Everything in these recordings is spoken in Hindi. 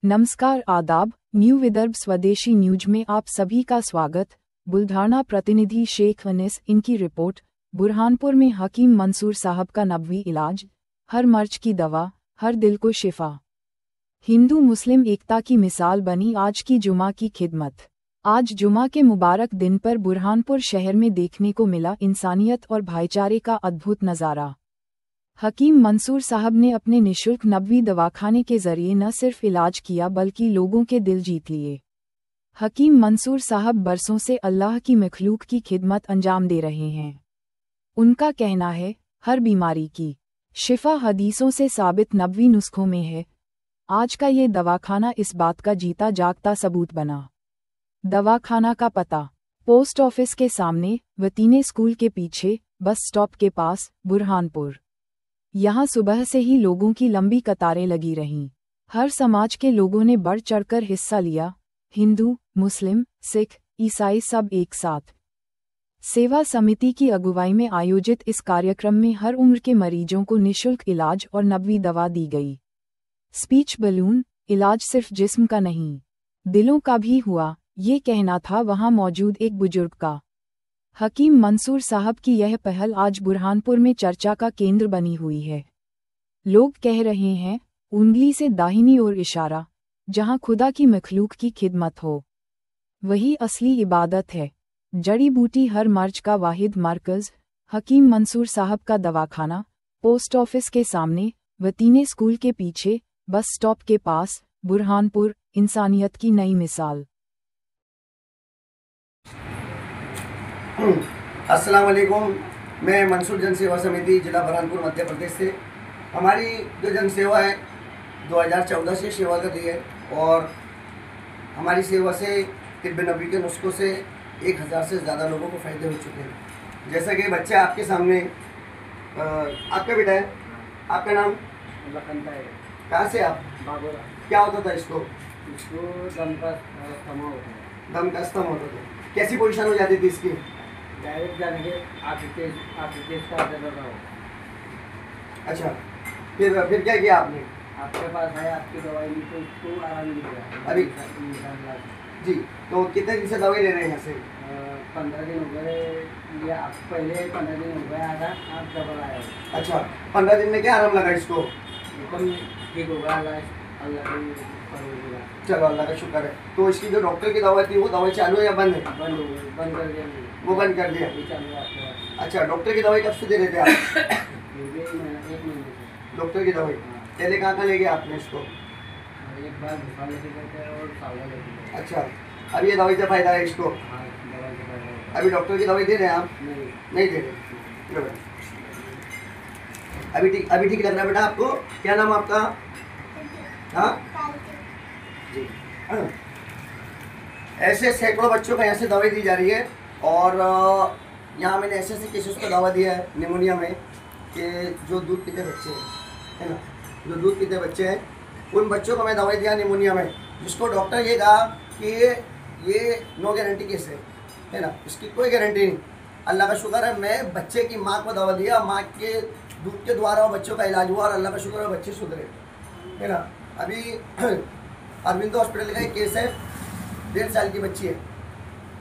नमस्कार आदाब। न्यू विदर्भ स्वदेशी न्यूज में आप सभी का स्वागत। बुल्ढाना प्रतिनिधि शेख अनीस इनकी रिपोर्ट। बुरहानपुर में हकीम मंसूर साहब का नबवी इलाज, हर मर्ज की दवा, हर दिल को शिफा। हिंदू मुस्लिम एकता की मिसाल बनी आज की जुमा की खिदमत। आज जुमा के मुबारक दिन पर बुरहानपुर शहर में देखने को मिला इंसानियत और भाईचारे का अद्भुत नज़ारा। हकीम मंसूर साहब ने अपने निशुल्क नबवी दवाखाने के जरिए न सिर्फ इलाज किया बल्कि लोगों के दिल जीत लिए। हकीम मंसूर साहब बरसों से अल्लाह की मखलूक की खिदमत अंजाम दे रहे हैं। उनका कहना है, हर बीमारी की शिफा हदीसों से साबित नबवी नुस्खों में है। आज का ये दवाखाना इस बात का जीता जागता सबूत बना। दवाखाना का पता: पोस्ट ऑफिस के सामने, वतीने स्कूल के पीछे, बस स्टॉप के पास, बुरहानपुर। यहाँ सुबह से ही लोगों की लंबी कतारें लगी रहीं। हर समाज के लोगों ने बढ़ चढ़कर हिस्सा लिया, हिंदू, मुस्लिम, सिख, ईसाई सब एक साथ। सेवा समिति की अगुवाई में आयोजित इस कार्यक्रम में हर उम्र के मरीजों को निशुल्क इलाज और नबवी दवा दी गई। स्पीच बलून, इलाज सिर्फ जिस्म का नहीं, दिलों का भी हुआ, ये कहना था वहां मौजूद एक बुजुर्ग का। हकीम मंसूर साहब की यह पहल आज बुरहानपुर में चर्चा का केंद्र बनी हुई है। लोग कह रहे हैं, उंगली से दाहिनी ओर इशारा, जहां खुदा की मखलूक की खिदमत हो वही असली इबादत है। जड़ी बूटी हर मर्ज का वाहिद मरकज़, हकीम मंसूर साहब का दवाखाना, पोस्ट ऑफिस के सामने, वतीने स्कूल के पीछे, बस स्टॉप के पास, बुरहानपुर, इंसानियत की नई मिसाल। अस्सलाम वालेकुम। मैं मंसूर जन सेवा समिति जिला बुरहानपुर मध्य प्रदेश से। हमारी जो जन सेवा है 2014 से सेवा कर रही है और हमारी सेवा से तिब्बे नबी के नुस्खों से 1000 से ज़्यादा लोगों को फ़ायदे हो चुके हैं। जैसा कि बच्चा आपके सामने, आपका बेटा है, आपका नाम? कहाँ से आप? बागोरा। क्या होता था इसको? दम का अस्थमा होता है। दम का अस्थमा होता था। कैसी पोजीशन हो जाती थी इसकी? डायरेक्ट जाने के आर्टिटेज का दर्द हो। अच्छा, फिर क्या किया आपने? आपके पास है, आपकी दवाई ली तो उसको आराम मिल गया अभी जी। तो कितने दिन से दवाई ले रहे हैं यहाँ से? 15 दिन हो गए, या पहले 15 दिन हो गया था, आप डबल आया। अच्छा, 15 दिन में क्या आराम लगा इसको? एकदम ठीक होगा, अल्लाह चलो, अल्लाह का शुक्र है। तो इसकी जो डॉक्टर की दवा थी वो दवाई चालू है या बंद है? बंद हो गई, बंद कर दिया। वो बंद कर दिया। चालू है आपके पास? अच्छा, डॉक्टर की दवाई कब से दे रहे थे आप? 1 महीने से। डॉक्टर की दवाई पहले कहाँ ले गए आपने इसको? एक बार बुखार लेके गए थे और सावला लेके गए। अच्छा, अब ये दवाई से फायदा है इसको? हाँ, दवाई से फायदा है। अभी डॉक्टर की दवाई दे रहे हैं आप? नहीं दे रहे। अभी ठीक लग रहा है बेटा आपको? क्या नाम आपका? हाँ जी। ऐसे सैकड़ों बच्चों को यहाँ से दवाई दी जा रही है और यहाँ मैंने ऐसे केसेस को दवा दिया है निमोनिया में कि जो दूध पीते बच्चे हैं, है ना, जो दूध पीते बच्चे हैं उन बच्चों को मैं दवाई दिया निमोनिया में, जिसको डॉक्टर ये कहा कि ये नो गारंटी केस है ना, इसकी कोई गारंटी नहीं। अल्लाह का शुक्र है, मैं बच्चे की माँ को दवा दिया, माँ के दूध के द्वारा वो बच्चों का इलाज हुआ और अल्लाह का शुक्र है बच्चे सुधरे, है ना। अभी अरविंद हॉस्पिटल का एक केस है, 1.5 साल की बच्ची है,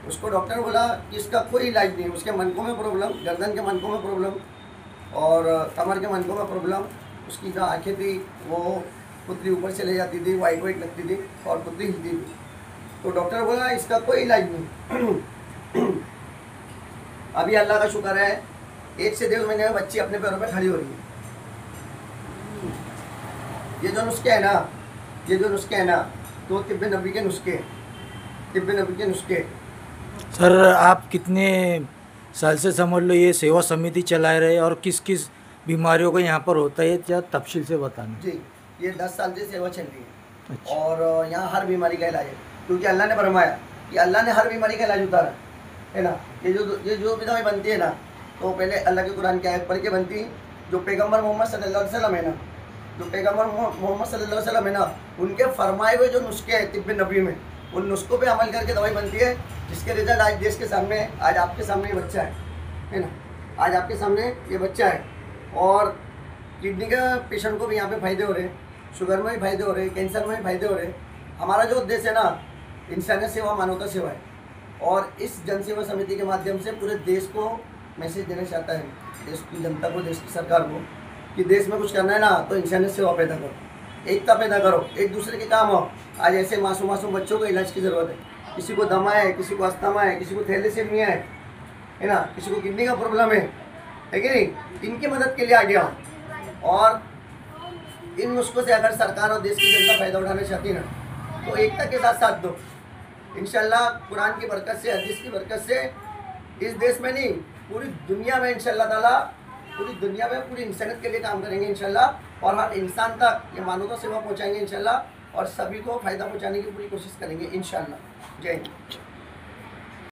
उसको डॉक्टर ने बोला कि इसका कोई इलाज नहीं, उसके मनकों में प्रॉब्लम, गर्दन के मनकों में प्रॉब्लम और कमर के मनकों में प्रॉब्लम। उसकी जो आँखें थी वो पुतली ऊपर चले जाती थी, वाइट लगती थी और पुतली हिलती थी। तो डॉक्टर बोला इसका कोई इलाज नहीं। अभी अल्लाह का शुक्र है 1 से 1.5 महीने में बच्ची अपने पैरों पे खड़ी हो रही है। ये जो नुस्खे है ना, तो तिब्बे नबी के नुस्खे। सर, आप कितने साल से समझ लो ये सेवा समिति चला रहे और किस किस बीमारियों को यहाँ पर होता है, क्या तफसील से बताना? जी, ये 10 साल से सेवा चल रही है। अच्छा। और यहाँ हर बीमारी का इलाज है, क्योंकि अल्लाह ने फरमाया कि अल्लाह ने हर बीमारी का इलाज उतारा है ना। ये जो भी दवाई बनती है ना, तो पहले अल्लाह के कुरान की आयत पढ़ के बनती है। जो पैगम्बर मोहम्मद सल्लल्लाहु अलैहि वसल्लम है ना, उनके फरमाए हुए जो नुस्खे हैं तिब्बे नबी में, उन नुस्खों पे अमल करके दवाई बनती है, जिसके रिजल्ट आज देश के सामने है। आज आपके सामने ये बच्चा है ना, आज आपके सामने ये बच्चा है। और किडनी के पेशेंट को भी यहाँ पे फ़ायदे हो रहे हैं, शुगर में भी फ़ायदे हो रहे हैं, कैंसर में भी फ़ायदे हो रहे हैं। हमारा जो उद्देश्य है ना, इंसानियत सेवा, मानवता सेवा है। और इस जन सेवा समिति के माध्यम से पूरे देश को मैसेज देना चाहता है, देश की जनता को, देश की सरकार को, कि देश में कुछ करना है ना तो इंसानियत सेवा पैदा करो, एकता पैदा करो, एक दूसरे के काम हो। आज ऐसे मासूम बच्चों को इलाज की ज़रूरत है, किसी को दमा है, किसी को अस्थमा है, किसी को थैलेसीमिया है ना, किसी को किडनी का प्रॉब्लम है कि नहीं, इनकी मदद के लिए आगे आओ। और इन नुस्खों से अगर सरकार और देश की जनता फायदा उठाना चाहती है ना तो एकता के साथ साथ दो। इंशाल्लाह कुरान की बरकत से, हदीस की बरकत से इस देश में नहीं, पूरी दुनिया में इंशाल्लाह ताला, पूरी दुनिया में पूरी इंसानियत के लिए काम करेंगे इंशाल्लाह। और हर इंसान तक ये मानवता सेवा पहुंचाएंगे इंशाल्लाह, और सभी को फ़ायदा पहुंचाने की पूरी कोशिश करेंगे इंशाल्लाह। जय हिंद।